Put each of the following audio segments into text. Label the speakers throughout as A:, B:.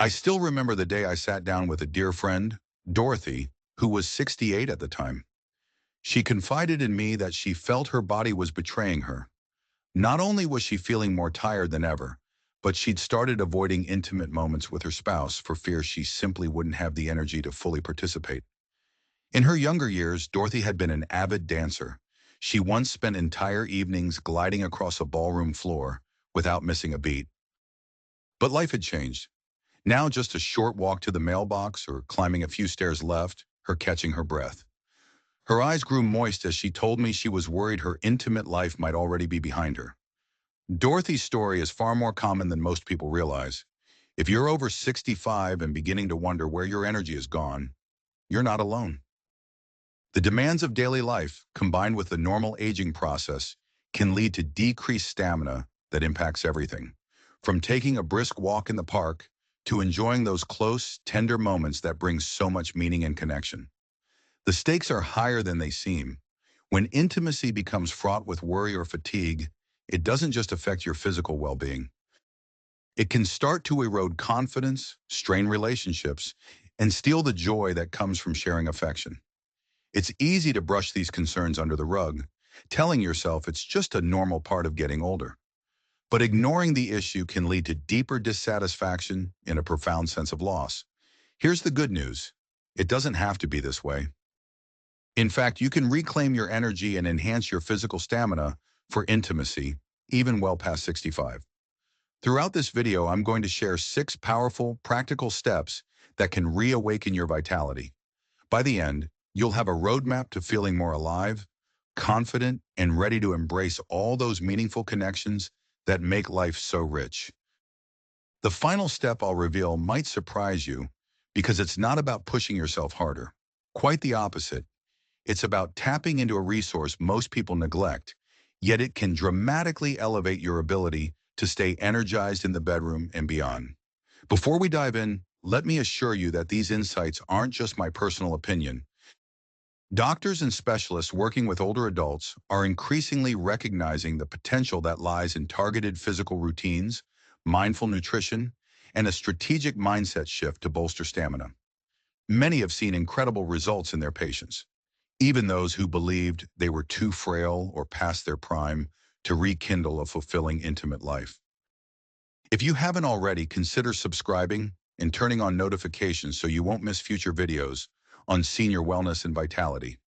A: I still remember the day I sat down with a dear friend, Dorothy, who was 68 at the time. She confided in me that she felt her body was betraying her. Not only was she feeling more tired than ever, but she'd started avoiding intimate moments with her spouse for fear she simply wouldn't have the energy to fully participate. In her younger years, Dorothy had been an avid dancer. She once spent entire evenings gliding across a ballroom floor without missing a beat. But life had changed. Now just a short walk to the mailbox or climbing a few stairs left, her catching her breath. Her eyes grew moist as she told me she was worried her intimate life might already be behind her. Dorothy's story is far more common than most people realize. If you're over 65 and beginning to wonder where your energy is gone, you're not alone. The demands of daily life, combined with the normal aging process, can lead to decreased stamina that impacts everything. From taking a brisk walk in the park to enjoying those close, tender moments that bring so much meaning and connection. The stakes are higher than they seem. When intimacy becomes fraught with worry or fatigue, it doesn't just affect your physical well-being. It can start to erode confidence, strain relationships, and steal the joy that comes from sharing affection. It's easy to brush these concerns under the rug, telling yourself it's just a normal part of getting older. But ignoring the issue can lead to deeper dissatisfaction and a profound sense of loss. Here's the good news. It doesn't have to be this way. In fact, you can reclaim your energy and enhance your physical stamina for intimacy, even well past 65. Throughout this video, I'm going to share 6 powerful, practical steps that can reawaken your vitality. By the end, you'll have a roadmap to feeling more alive, confident, and ready to embrace all those meaningful connections that make life so rich. The final step I'll reveal might surprise you because it's not about pushing yourself harder. Quite the opposite. It's about tapping into a resource most people neglect, yet it can dramatically elevate your ability to stay energized in the bedroom and beyond. Before we dive in, let me assure you that these insights aren't just my personal opinion. Doctors and specialists working with older adults are increasingly recognizing the potential that lies in targeted physical routines, mindful nutrition, and a strategic mindset shift to bolster stamina. Many have seen incredible results in their patients, even those who believed they were too frail or past their prime to rekindle a fulfilling intimate life. If you haven't already, consider subscribing and turning on notifications so you won't miss future videos on senior wellness and vitality.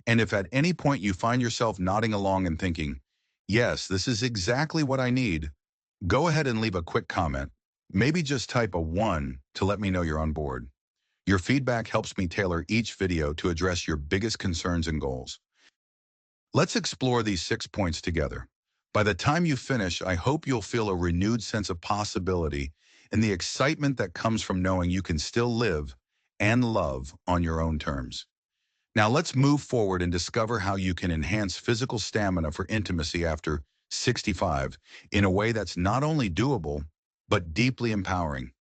A: And if at any point you find yourself nodding along and thinking, yes, this is exactly what I need, go ahead and leave a quick comment. Maybe just type a 1 to let me know you're on board. Your feedback helps me tailor each video to address your biggest concerns and goals. Let's explore these 6 points together. By the time you finish, I hope you'll feel a renewed sense of possibility and the excitement that comes from knowing you can still live and love on your own terms. Now let's move forward and discover how you can enhance physical stamina for intimacy after 65 in a way that's not only doable, but deeply empowering.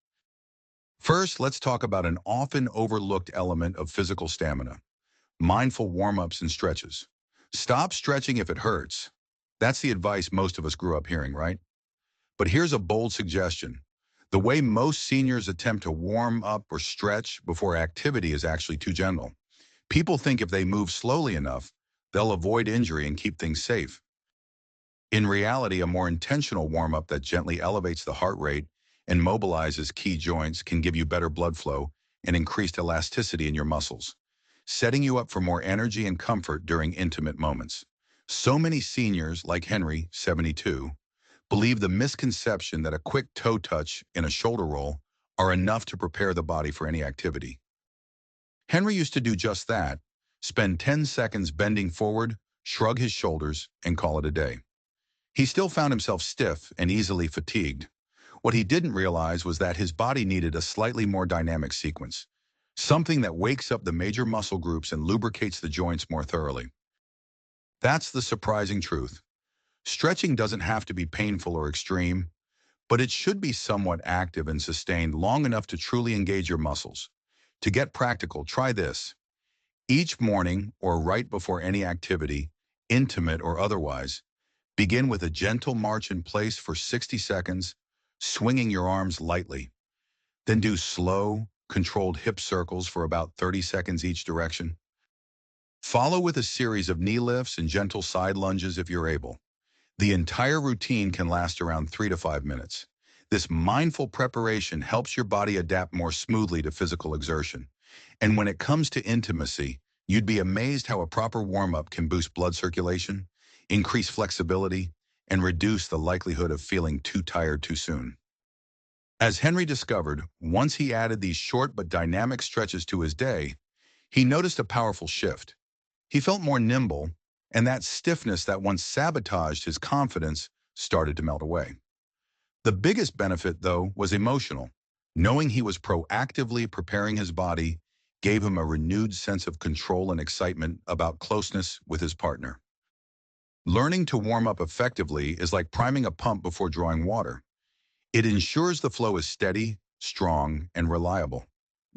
A: First, let's talk about an often overlooked element of physical stamina: mindful warm-ups and stretches. Stop stretching if it hurts. That's the advice most of us grew up hearing, right? But here's a bold suggestion. The way most seniors attempt to warm up or stretch before activity is actually too gentle. People think if they move slowly enough, they'll avoid injury and keep things safe. In reality, a more intentional warm-up that gently elevates the heart rate and mobilizes key joints can give you better blood flow and increased elasticity in your muscles, setting you up for more energy and comfort during intimate moments. So many seniors, like Henry, 72, believe the misconception that a quick toe touch and a shoulder roll are enough to prepare the body for any activity. Henry used to do just that: spend 10 seconds bending forward, shrug his shoulders, and call it a day. He still found himself stiff and easily fatigued. What he didn't realize was that his body needed a slightly more dynamic sequence, something that wakes up the major muscle groups and lubricates the joints more thoroughly. That's the surprising truth. Stretching doesn't have to be painful or extreme, but it should be somewhat active and sustained long enough to truly engage your muscles. To get practical, try this. Each morning or right before any activity, intimate or otherwise, begin with a gentle march in place for 60 seconds, swinging your arms lightly. Then do slow, controlled hip circles for about 30 seconds each direction. Follow with a series of knee lifts and gentle side lunges if you're able. The entire routine can last around 3 to 5 minutes. This mindful preparation helps your body adapt more smoothly to physical exertion. And when it comes to intimacy, you'd be amazed how a proper warm-up can boost blood circulation, increase flexibility, and reduce the likelihood of feeling too tired too soon. As Henry discovered, once he added these short but dynamic stretches to his day, he noticed a powerful shift. He felt more nimble, and that stiffness that once sabotaged his confidence started to melt away. The biggest benefit, though, was emotional. Knowing he was proactively preparing his body gave him a renewed sense of control and excitement about closeness with his partner. Learning to warm up effectively is like priming a pump before drawing water. It ensures the flow is steady, strong, and reliable.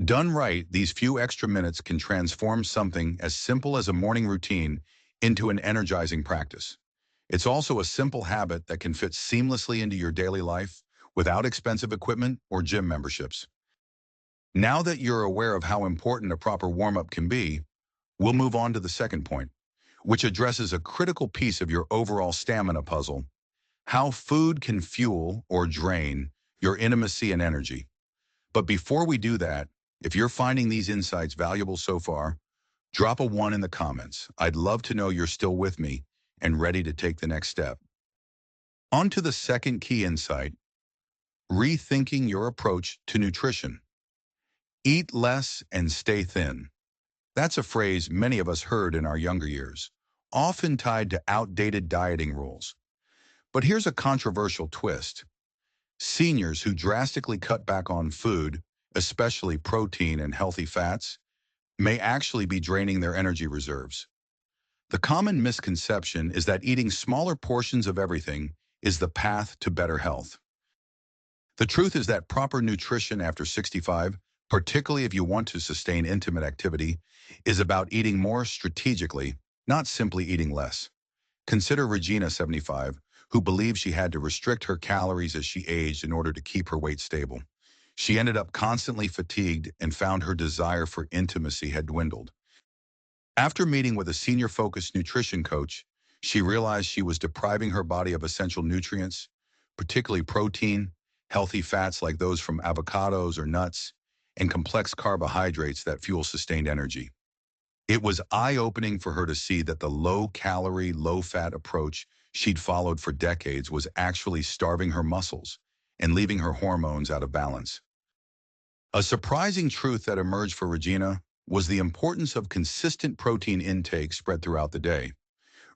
A: Done right, these few extra minutes can transform something as simple as a morning routine into an energizing practice. It's also a simple habit that can fit seamlessly into your daily life without expensive equipment or gym memberships. Now that you're aware of how important a proper warm-up can be, we'll move on to the second point, which addresses a critical piece of your overall stamina puzzle: how food can fuel or drain your intimacy and energy. But before we do that, if you're finding these insights valuable so far, drop a 1 in the comments. I'd love to know you're still with me and ready to take the next step. On to the second key insight: rethinking your approach to nutrition. Eat less and stay thin. That's a phrase many of us heard in our younger years, often tied to outdated dieting rules. But here's a controversial twist. Seniors who drastically cut back on food, especially protein and healthy fats, may actually be draining their energy reserves. The common misconception is that eating smaller portions of everything is the path to better health. The truth is that proper nutrition after 65, particularly if you want to sustain intimate activity, is about eating more strategically, not simply eating less. Consider Regina, 75, who believed she had to restrict her calories as she aged in order to keep her weight stable. She ended up constantly fatigued and found her desire for intimacy had dwindled. After meeting with a senior-focused nutrition coach, she realized she was depriving her body of essential nutrients, particularly protein, healthy fats like those from avocados or nuts, and complex carbohydrates that fuel sustained energy. It was eye-opening for her to see that the low-calorie, low-fat approach she'd followed for decades was actually starving her muscles and leaving her hormones out of balance. A surprising truth that emerged for Regina was the importance of consistent protein intake spread throughout the day.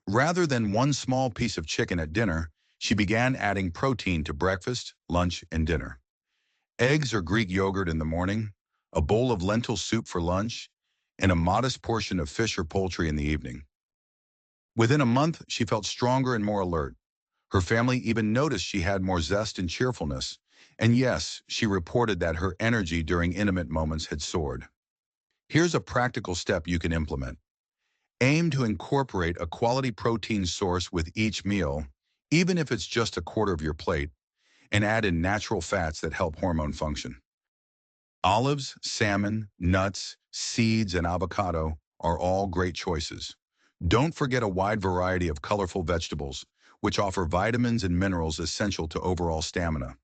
A: Rather than one small piece of chicken at dinner, she began adding protein to breakfast, lunch, and dinner. Eggs or Greek yogurt in the morning, a bowl of lentil soup for lunch, and a modest portion of fish or poultry in the evening. Within a month, she felt stronger and more alert. Her family even noticed she had more zest and cheerfulness. And yes, she reported that her energy during intimate moments had soared. Here's a practical step you can implement. Aim to incorporate a quality protein source with each meal, even if it's just a quarter of your plate, and add in natural fats that help hormone function. Olives, salmon, nuts, seeds, and avocado are all great choices. Don't forget a wide variety of colorful vegetables, which offer vitamins and minerals essential to overall stamina.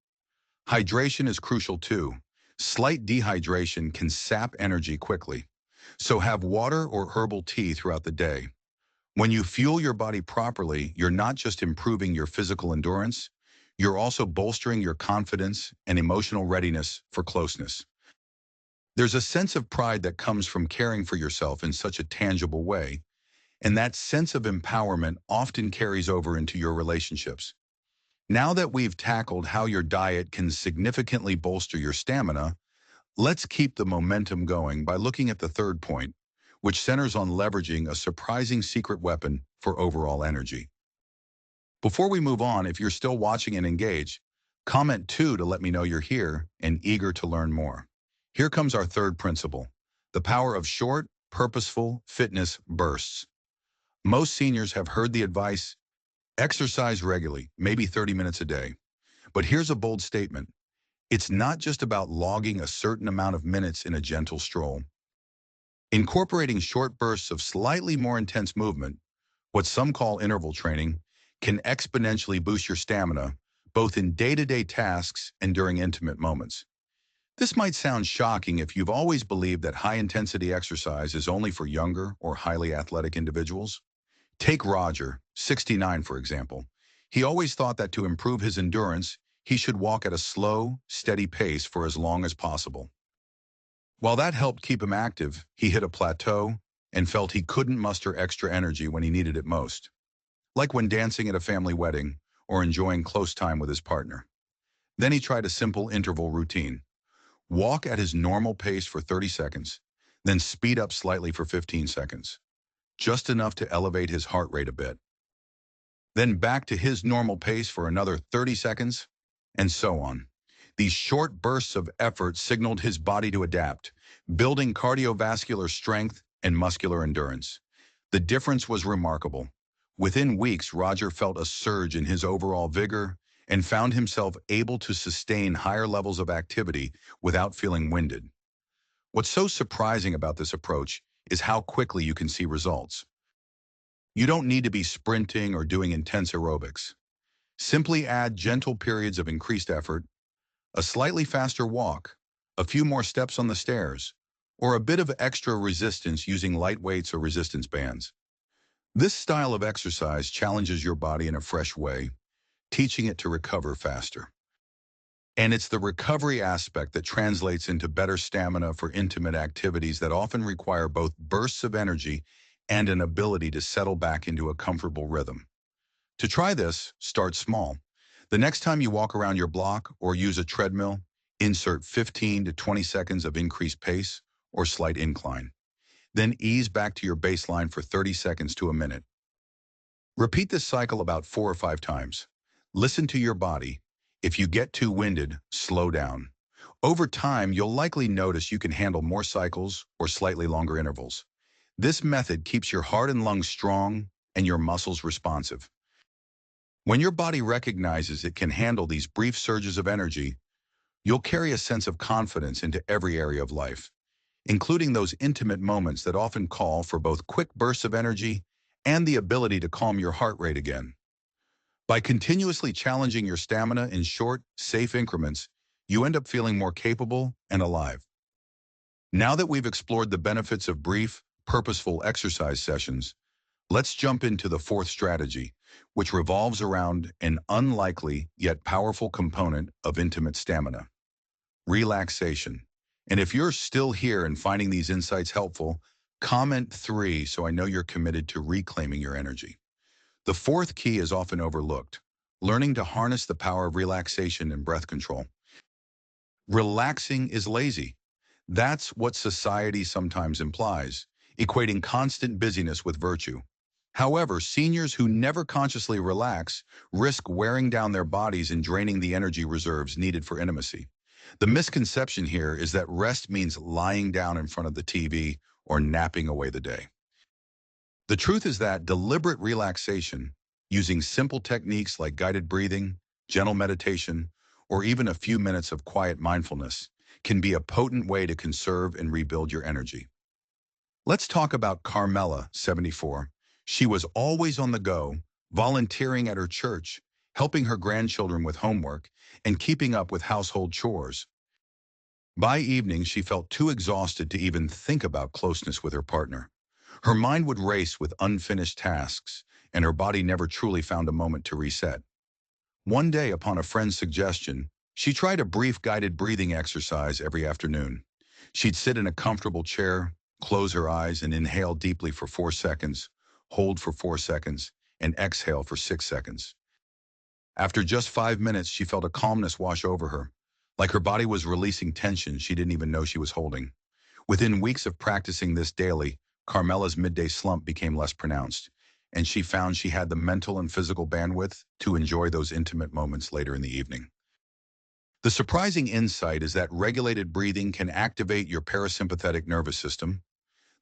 A: Hydration is crucial too. Slight dehydration can sap energy quickly, so have water or herbal tea throughout the day. When you fuel your body properly, you're not just improving your physical endurance, you're also bolstering your confidence and emotional readiness for closeness. There's a sense of pride that comes from caring for yourself in such a tangible way, and that sense of empowerment often carries over into your relationships. Now that we've tackled how your diet can significantly bolster your stamina, let's keep the momentum going by looking at the third point, which centers on leveraging a surprising secret weapon for overall energy. Before we move on, if you're still watching and engaged, comment 2 to let me know you're here and eager to learn more. Here comes our third principle: the power of short, purposeful fitness bursts. Most seniors have heard the advice: exercise regularly, maybe 30 minutes a day. But here's a bold statement: It's not just about logging a certain amount of minutes in a gentle stroll. Incorporating short bursts of slightly more intense movement, what some call interval training, can exponentially boost your stamina, both in day-to-day tasks and during intimate moments. This might sound shocking if you've always believed that high-intensity exercise is only for younger or highly athletic individuals. Take Roger, 69, for example. He always thought that to improve his endurance, he should walk at a slow, steady pace for as long as possible. While that helped keep him active, he hit a plateau and felt he couldn't muster extra energy when he needed it most, like when dancing at a family wedding or enjoying close time with his partner. Then he tried a simple interval routine. Walk at his normal pace for 30 seconds, then speed up slightly for 15 seconds, just enough to elevate his heart rate a bit. Then back to his normal pace for another 30 seconds, and so on. These short bursts of effort signaled his body to adapt, building cardiovascular strength and muscular endurance. The difference was remarkable. Within weeks, Roger felt a surge in his overall vigor and found himself able to sustain higher levels of activity without feeling winded. What's so surprising about this approach is how quickly you can see results. You don't need to be sprinting or doing intense aerobics. Simply add gentle periods of increased effort, a slightly faster walk, a few more steps on the stairs, or a bit of extra resistance using light weights or resistance bands. This style of exercise challenges your body in a fresh way, teaching it to recover faster. And it's the recovery aspect that translates into better stamina for intimate activities that often require both bursts of energy and an ability to settle back into a comfortable rhythm. To try this, start small. The next time you walk around your block or use a treadmill, insert 15 to 20 seconds of increased pace or slight incline. Then ease back to your baseline for 30 seconds to a minute. Repeat this cycle about 4 or 5 times. Listen to your body. If you get too winded, slow down. Over time, you'll likely notice you can handle more cycles or slightly longer intervals. This method keeps your heart and lungs strong and your muscles responsive. When your body recognizes it can handle these brief surges of energy, you'll carry a sense of confidence into every area of life, including those intimate moments that often call for both quick bursts of energy and the ability to calm your heart rate again. By continuously challenging your stamina in short, safe increments, you end up feeling more capable and alive. Now that we've explored the benefits of brief, purposeful exercise sessions, let's jump into the fourth strategy, which revolves around an unlikely yet powerful component of intimate stamina: relaxation. And if you're still here and finding these insights helpful, comment 3 so I know you're committed to reclaiming your energy. The fourth key is often overlooked: learning to harness the power of relaxation and breath control. Relaxing is lazy. That's what society sometimes implies, equating constant busyness with virtue. However, seniors who never consciously relax risk wearing down their bodies and draining the energy reserves needed for intimacy. The misconception here is that rest means lying down in front of the TV or napping away the day. The truth is that deliberate relaxation, using simple techniques like guided breathing, gentle meditation, or even a few minutes of quiet mindfulness, can be a potent way to conserve and rebuild your energy. Let's talk about Carmela, 74. She was always on the go, volunteering at her church, helping her grandchildren with homework, and keeping up with household chores. By evening, she felt too exhausted to even think about closeness with her partner. Her mind would race with unfinished tasks, and her body never truly found a moment to reset. One day, upon a friend's suggestion, she tried a brief guided breathing exercise every afternoon. She'd sit in a comfortable chair, close her eyes, and inhale deeply for 4 seconds, hold for 4 seconds, and exhale for 6 seconds. After just 5 minutes, she felt a calmness wash over her, like her body was releasing tension she didn't even know she was holding. Within weeks of practicing this daily, Carmela's midday slump became less pronounced, and she found she had the mental and physical bandwidth to enjoy those intimate moments later in the evening. The surprising insight is that regulated breathing can activate your parasympathetic nervous system,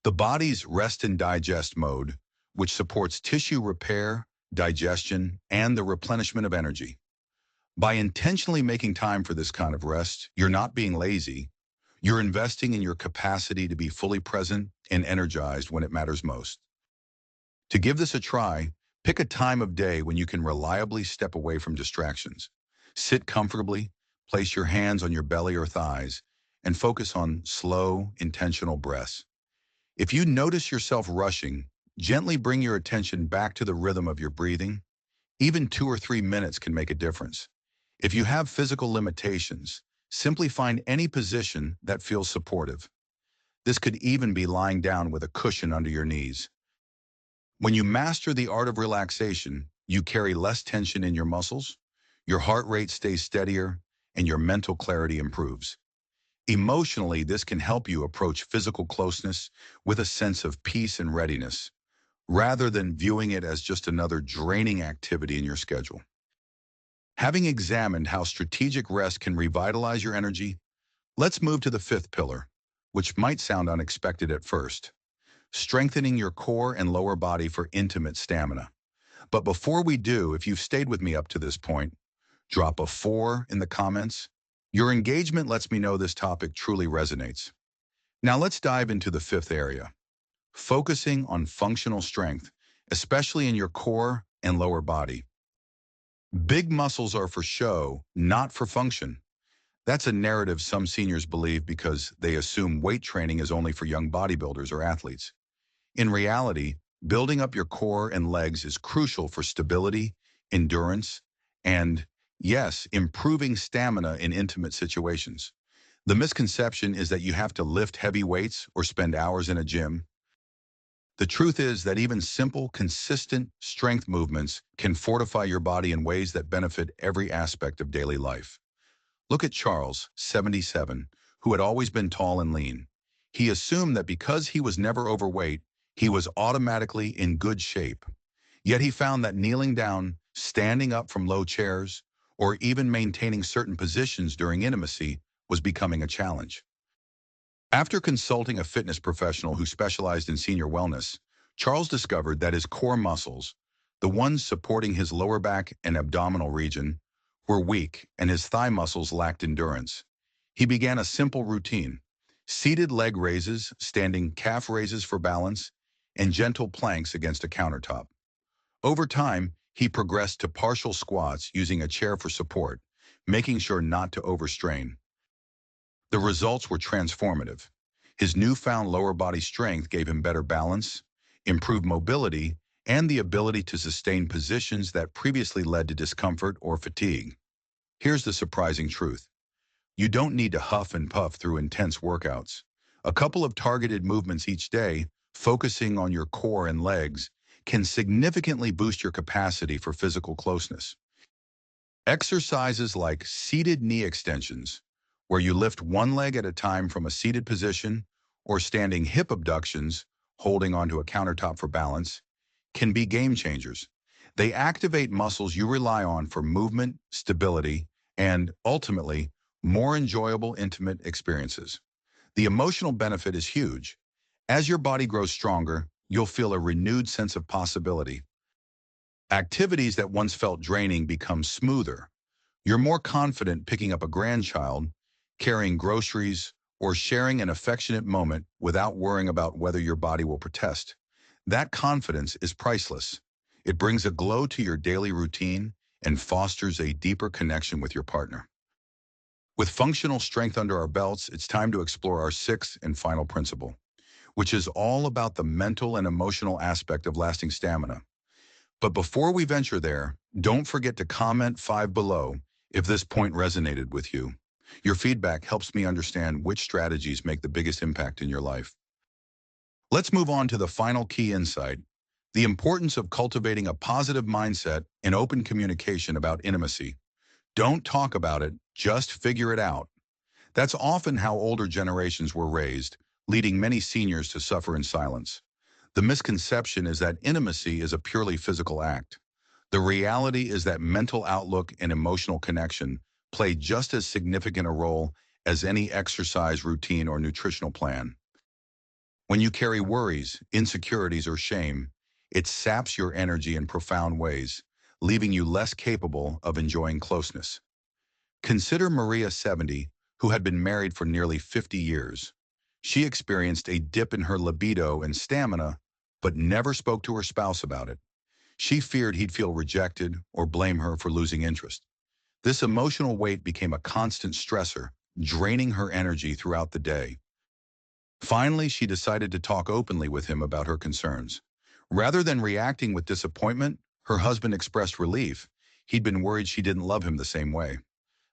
A: the body's rest and digest mode, which supports tissue repair, digestion, and the replenishment of energy. By intentionally making time for this kind of rest, you're not being lazy. You're investing in your capacity to be fully present and energized when it matters most. To give this a try, pick a time of day when you can reliably step away from distractions. Sit comfortably, place your hands on your belly or thighs, and focus on slow, intentional breaths. If you notice yourself rushing, gently bring your attention back to the rhythm of your breathing. Even 2 or 3 minutes can make a difference. If you have physical limitations, simply find any position that feels supportive. This could even be lying down with a cushion under your knees. When you master the art of relaxation, you carry less tension in your muscles, your heart rate stays steadier, and your mental clarity improves. Emotionally, this can help you approach physical closeness with a sense of peace and readiness, rather than viewing it as just another draining activity in your schedule. Having examined how strategic rest can revitalize your energy, let's move to the fifth pillar, which might sound unexpected at first: strengthening your core and lower body for intimate stamina. But before we do, if you've stayed with me up to this point, drop a 4 in the comments. Your engagement lets me know this topic truly resonates. Now let's dive into the fifth area: focusing on functional strength, especially in your core and lower body. Big muscles are for show, not for function. That's a narrative some seniors believe because they assume weight training is only for young bodybuilders or athletes. In reality, building up your core and legs is crucial for stability, endurance, and, yes, improving stamina in intimate situations. The misconception is that you have to lift heavy weights or spend hours in a gym. The truth is that even simple, consistent strength movements can fortify your body in ways that benefit every aspect of daily life. Look at Charles, 77, who had always been tall and lean. He assumed that because he was never overweight, he was automatically in good shape. Yet he found that kneeling down, standing up from low chairs, or even maintaining certain positions during intimacy was becoming a challenge. After consulting a fitness professional who specialized in senior wellness, Charles discovered that his core muscles, the ones supporting his lower back and abdominal region, were weak and his thigh muscles lacked endurance. He began a simple routine: seated leg raises, standing calf raises for balance, and gentle planks against a countertop. Over time, he progressed to partial squats using a chair for support, making sure not to overstrain. The results were transformative. His newfound lower body strength gave him better balance, improved mobility, and the ability to sustain positions that previously led to discomfort or fatigue. Here's the surprising truth: you don't need to huff and puff through intense workouts. A couple of targeted movements each day, focusing on your core and legs, can significantly boost your capacity for physical closeness. Exercises like seated knee extensions, where you lift one leg at a time from a seated position, or standing hip abductions, holding onto a countertop for balance, can be game changers. They activate muscles you rely on for movement, stability, and, ultimately, more enjoyable intimate experiences. The emotional benefit is huge. As your body grows stronger, you'll feel a renewed sense of possibility. Activities that once felt draining become smoother. You're more confident picking up a grandchild, carrying groceries, or sharing an affectionate moment without worrying about whether your body will protest. That confidence is priceless. It brings a glow to your daily routine and fosters a deeper connection with your partner. With functional strength under our belts, it's time to explore our sixth and final principle, which is all about the mental and emotional aspect of lasting stamina. But before we venture there, don't forget to comment 5 below if this point resonated with you. Your feedback helps me understand which strategies make the biggest impact in your life. Let's move on to the final key insight: the importance of cultivating a positive mindset and open communication about intimacy. Don't talk about it, just figure it out. That's often how older generations were raised, leading many seniors to suffer in silence. The misconception is that intimacy is a purely physical act. The reality is that mental outlook and emotional connection play just as significant a role as any exercise routine or nutritional plan. When you carry worries, insecurities, or shame, it saps your energy in profound ways, leaving you less capable of enjoying closeness. Consider Maria, 70, who had been married for nearly 50 years. She experienced a dip in her libido and stamina, but never spoke to her spouse about it. She feared he'd feel rejected or blame her for losing interest. This emotional weight became a constant stressor, draining her energy throughout the day. Finally, she decided to talk openly with him about her concerns. Rather than reacting with disappointment, her husband expressed relief. He'd been worried she didn't love him the same way.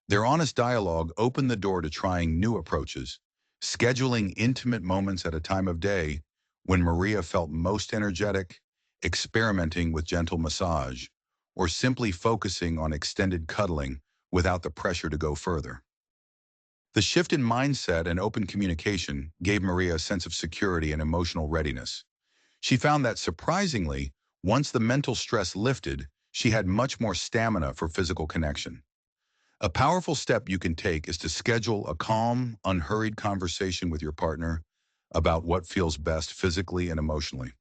A: Their honest dialogue opened the door to trying new approaches, scheduling intimate moments at a time of day when Maria felt most energetic, experimenting with gentle massage, or simply focusing on extended cuddling without the pressure to go further. The shift in mindset and open communication gave Maria a sense of security and emotional readiness. She found that surprisingly, once the mental stress lifted, she had much more stamina for physical connection. A powerful step you can take is to schedule a calm, unhurried conversation with your partner about what feels best physically and emotionally.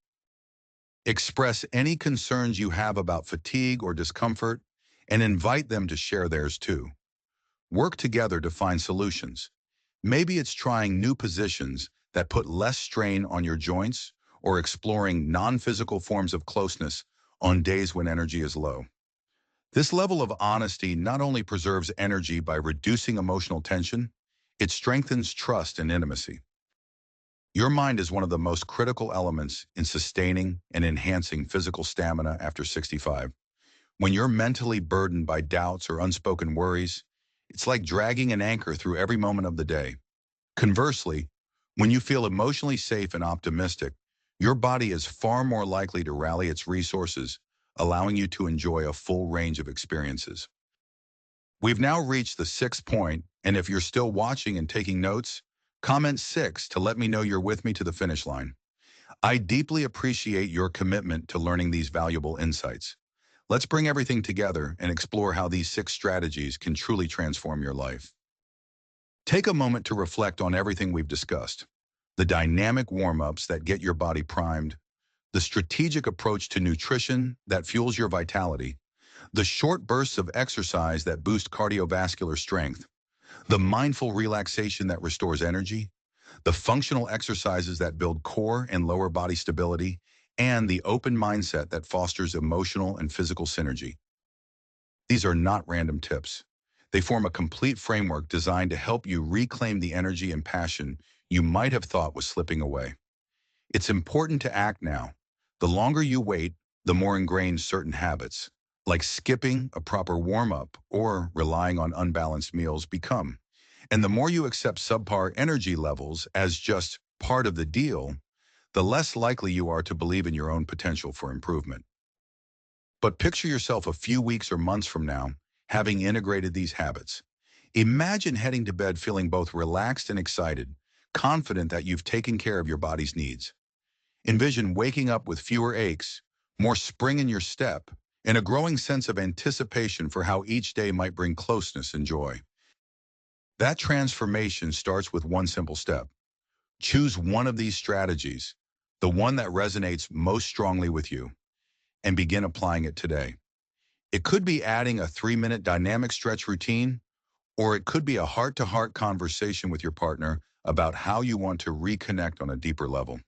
A: Express any concerns you have about fatigue or discomfort and invite them to share theirs too. Work together to find solutions. Maybe it's trying new positions that put less strain on your joints or exploring non-physical forms of closeness on days when energy is low. This level of honesty not only preserves energy by reducing emotional tension, it strengthens trust and intimacy. Your mind is one of the most critical elements in sustaining and enhancing physical stamina after 65. When you're mentally burdened by doubts or unspoken worries, it's like dragging an anchor through every moment of the day. Conversely, when you feel emotionally safe and optimistic, your body is far more likely to rally its resources, allowing you to enjoy a full range of experiences. We've now reached the sixth point, and if you're still watching and taking notes, comment 6 to let me know you're with me to the finish line. I deeply appreciate your commitment to learning these valuable insights. Let's bring everything together and explore how these 6 strategies can truly transform your life. Take a moment to reflect on everything we've discussed. The dynamic warm-ups that get your body primed, the strategic approach to nutrition that fuels your vitality, the short bursts of exercise that boost cardiovascular strength, the mindful relaxation that restores energy, the functional exercises that build core and lower body stability, and the open mindset that fosters emotional and physical synergy. These are not random tips. They form a complete framework designed to help you reclaim the energy and passion you might have thought was slipping away. It's important to act now. The longer you wait, the more ingrained certain habits, like skipping a proper warm-up or relying on unbalanced meals, become. And the more you accept subpar energy levels as just part of the deal, the less likely you are to believe in your own potential for improvement. But picture yourself a few weeks or months from now, having integrated these habits. Imagine heading to bed feeling both relaxed and excited, confident that you've taken care of your body's needs. Envision waking up with fewer aches, more spring in your step, and a growing sense of anticipation for how each day might bring closeness and joy. That transformation starts with one simple step. Choose one of these strategies, the one that resonates most strongly with you, and begin applying it today. It could be adding a 3-minute dynamic stretch routine, or it could be a heart-to-heart conversation with your partner about how you want to reconnect on a deeper level.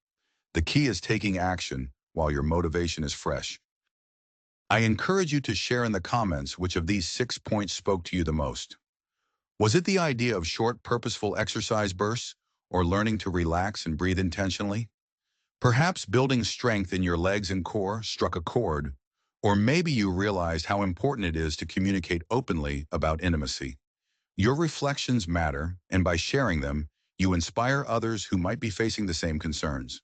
A: The key is taking action while your motivation is fresh. I encourage you to share in the comments which of these 6 points spoke to you the most. Was it the idea of short, purposeful exercise bursts, or learning to relax and breathe intentionally? Perhaps building strength in your legs and core struck a chord, or maybe you realized how important it is to communicate openly about intimacy. Your reflections matter, and by sharing them, you inspire others who might be facing the same concerns.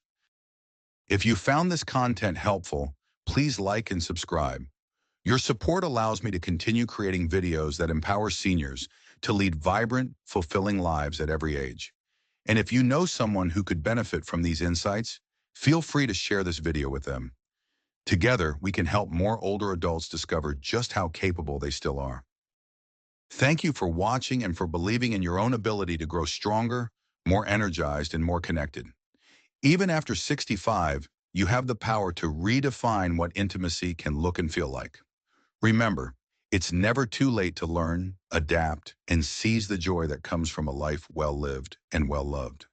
A: If you found this content helpful, please like and subscribe. Your support allows me to continue creating videos that empower seniors to lead vibrant, fulfilling lives at every age. And if you know someone who could benefit from these insights, feel free to share this video with them. Together, we can help more older adults discover just how capable they still are. Thank you for watching and for believing in your own ability to grow stronger, more energized, and more connected. Even after 65, you have the power to redefine what intimacy can look and feel like. Remember, It's never too late to learn, adapt, and seize the joy that comes from a life well lived and well loved.